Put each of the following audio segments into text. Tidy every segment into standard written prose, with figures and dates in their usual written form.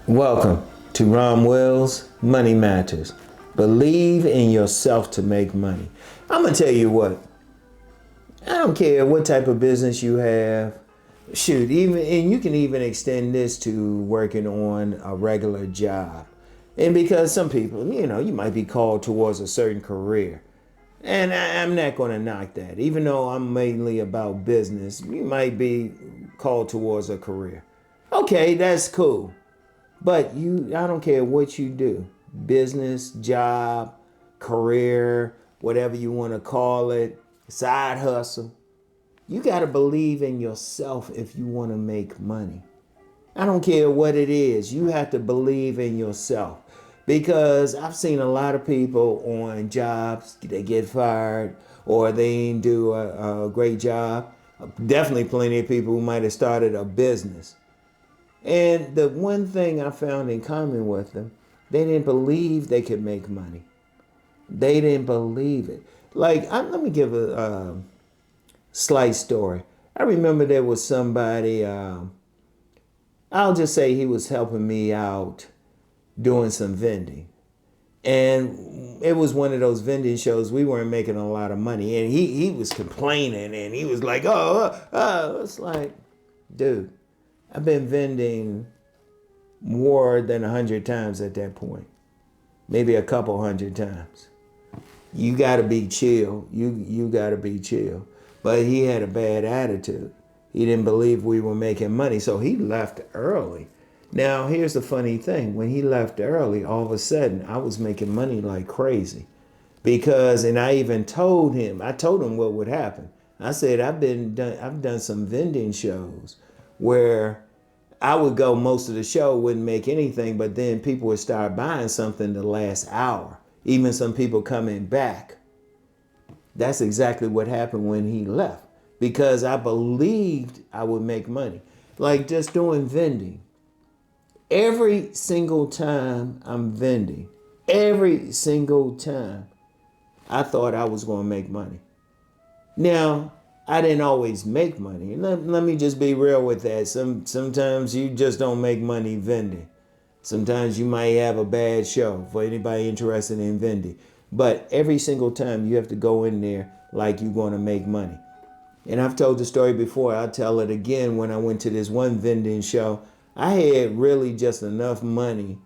Welcome to RomWills Money Matters. Believe in yourself to make money. I'm going to tell you what. I don't care what type of business you have. Shoot, and you can even extend this to working on a regular job. And because some people, you might be called towards a certain career. And I'm not going to knock that. Even though I'm mainly about business, you might be called towards a career. Okay, that's cool. But I don't care what you do, business, job, career, whatever you want to call it, side hustle. You got to believe in yourself if you want to make money. I don't care what it is. You have to believe in yourself. Because I've seen a lot of people on jobs, they get fired or they didn't do a great job. Definitely plenty of people who might have started a business. And the one thing I found in common with them, they didn't believe they could make money. They didn't believe it. Let me give a slight story. I remember there was somebody, I'll just say he was helping me out doing some vending. And it was one of those vending shows. We weren't making a lot of money. And he was complaining and he was like, it's like, dude, I've been vending more than 100 times at that point. Maybe a couple hundred times. You got to be chill. You got to be chill. But he had a bad attitude. He didn't believe we were making money, so he left early. Now, here's the funny thing. When he left early, all of a sudden, I was making money like crazy. And I even told him what would happen. I said, I've done some vending shows where I would go most of the show, wouldn't make anything, but then people would start buying something the last hour. Even some people coming back. That's exactly what happened when he left. Because I believed I would make money. Like just doing vending. Every single time I'm vending, every single time, I thought I was going to make money. Now, I didn't always make money. Let me just be real with that. Sometimes you just don't make money vending. Sometimes you might have a bad show for anybody interested in vending. But every single time you have to go in there like you're going to make money. And I've told the story before. I'll tell it again. When I went to this one vending show, I had really just enough money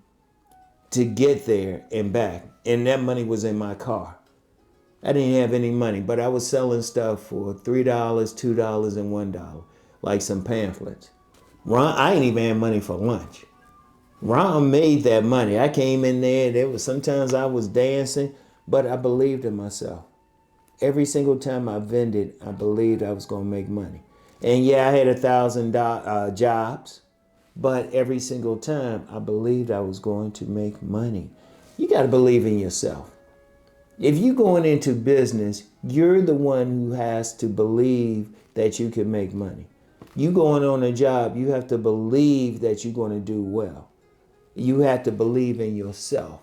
to get there and back. And that money was in my car. I didn't have any money, but I was selling stuff for $3, $2, and $1, like some pamphlets. I ain't even had money for lunch. Ron made that money. I came in there, sometimes I was dancing, but I believed in myself. Every single time I vended, I believed I was going to make money. And yeah, I had 1,000 jobs, but every single time I believed I was going to make money. You got to believe in yourself. If you're going into business, you're the one who has to believe that you can make money. You going on a job, you have to believe that you're going to do well. You have to believe in yourself.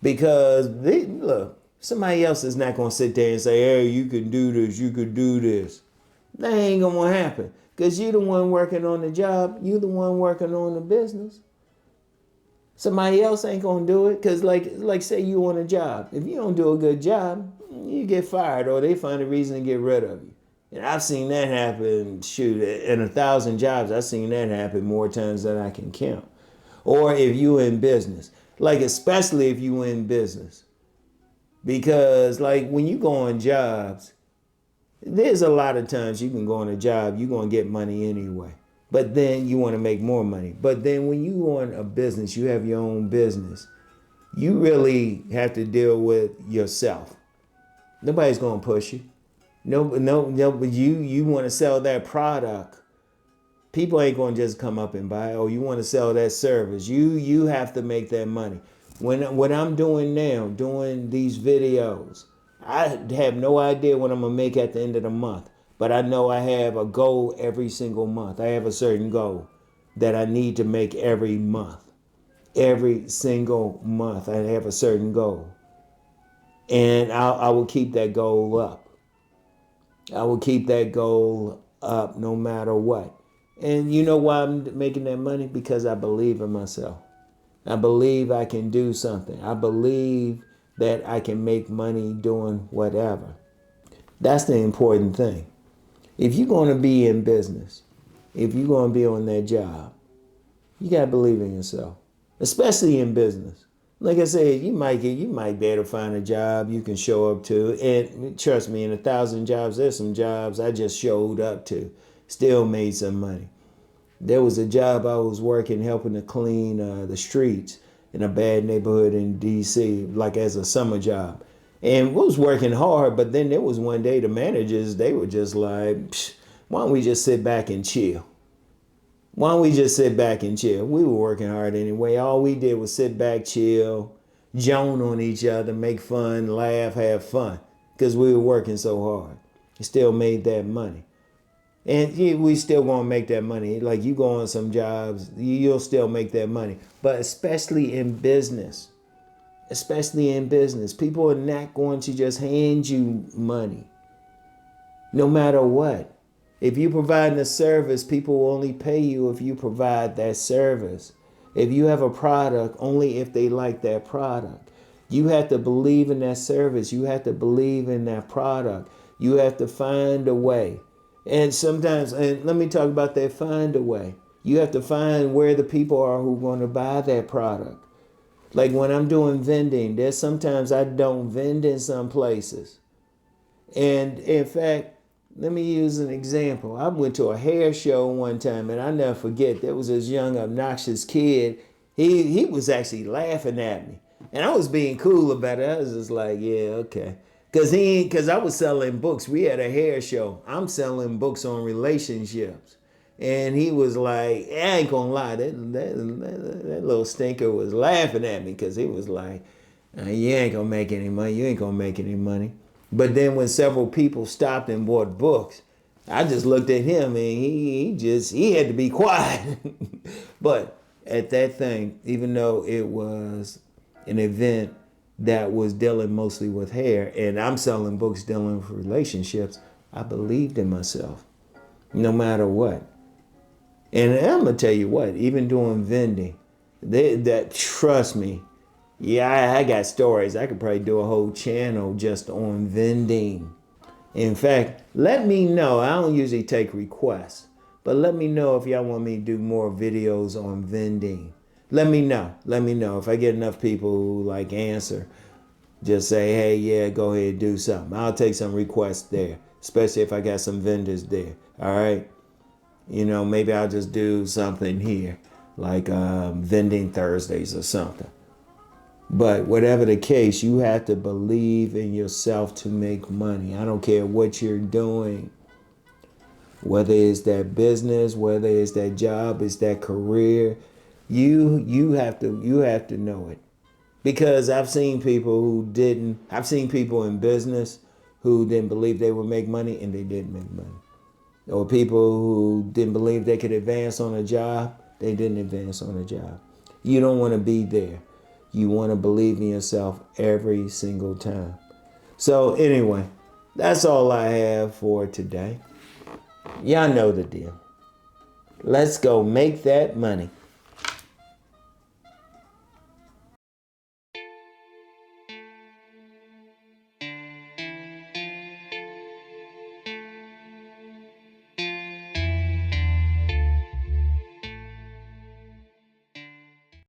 Because, look, somebody else is not going to sit there and say, hey, you can do this, you could do this. That ain't going to happen. Because you're the one working on the job. You're the one working on the business. Somebody else ain't going to do it. Because like say you on a job. If you don't do a good job, you get fired or they find a reason to get rid of you. And I've seen that happen, in 1,000 jobs, I've seen that happen more times than I can count. Or if you in business. Especially if you in business. Because when you go on jobs, there's a lot of times you can go on a job, you're going to get money anyway. But then you want to make more money. But then when you on a business, you have your own business, you really have to deal with yourself. Nobody's going to push you. No, but you want to sell that product. People ain't going to just come up and buy it. Or you want to sell that service. You have to make that money. What I'm doing now, doing these videos, I have no idea what I'm going to make at the end of the month. But I know I have a goal every single month. I have a certain goal that I need to make every month. Every single month I have a certain goal. And I will keep that goal up. I will keep that goal up no matter what. And you know why I'm making that money? Because I believe in myself. I believe I can do something. I believe that I can make money doing whatever. That's the important thing. If you're going to be in business, if you're going to be on that job, you got to believe in yourself, especially in business. Like I said, you might be able to find a job you can show up to. And trust me, in 1,000 jobs, there's some jobs I just showed up to, still made some money. There was a job I was working helping to clean the streets in a bad neighborhood in D.C., like as a summer job. And we was working hard, but then there was one day the managers, they were just like, why don't we just sit back and chill? Why don't we just sit back and chill? We were working hard anyway. All we did was sit back, chill, joan on each other, make fun, laugh, have fun, because we were working so hard. We still made that money. And we still gonna make that money. Like you go on some jobs, you'll still make that money. But especially in business, people are not going to just hand you money, no matter what. If you're providing a service, people will only pay you if you provide that service. If you have a product, only if they like that product. You have to believe in that service. You have to believe in that product. You have to find a way. And sometimes, and let me talk about that find a way. You have to find where the people are who are going to buy that product. Like when I'm doing vending, there's sometimes I don't vend in some places. And in fact, let me use an example. I went to a hair show one time, and I never forget, there was this young obnoxious kid. He was actually laughing at me. And I was being cool about it. I was just like, yeah, okay. Because I was selling books. We had a hair show. I'm selling books on relationships. And he was like, I ain't gonna lie, that little stinker was laughing at me because he was like, you ain't gonna make any money. You ain't gonna make any money. But then when several people stopped and bought books, I just looked at him and he had to be quiet. But at that thing, even though it was an event that was dealing mostly with hair and I'm selling books dealing with relationships, I believed in myself no matter what. And I'm going to tell you what, even doing vending, trust me, yeah, I got stories. I could probably do a whole channel just on vending. In fact, let me know. I don't usually take requests, but let me know if y'all want me to do more videos on vending. Let me know. Let me know. If I get enough people who like answer, just say, hey, yeah, go ahead and do something. I'll take some requests there, especially if I got some vendors there. All right. You know, maybe I'll just do something here, like vending Thursdays or something. But whatever the case, you have to believe in yourself to make money. I don't care what you're doing, whether it's that business, whether it's that job, it's that career. You have to know it. Because I've seen people in business who didn't believe they would make money and they didn't make money. Or people who didn't believe they could advance on a job, they didn't advance on a job. You don't want to be there. You want to believe in yourself every single time. So anyway, that's all I have for today. Y'all know the deal. Let's go make that money.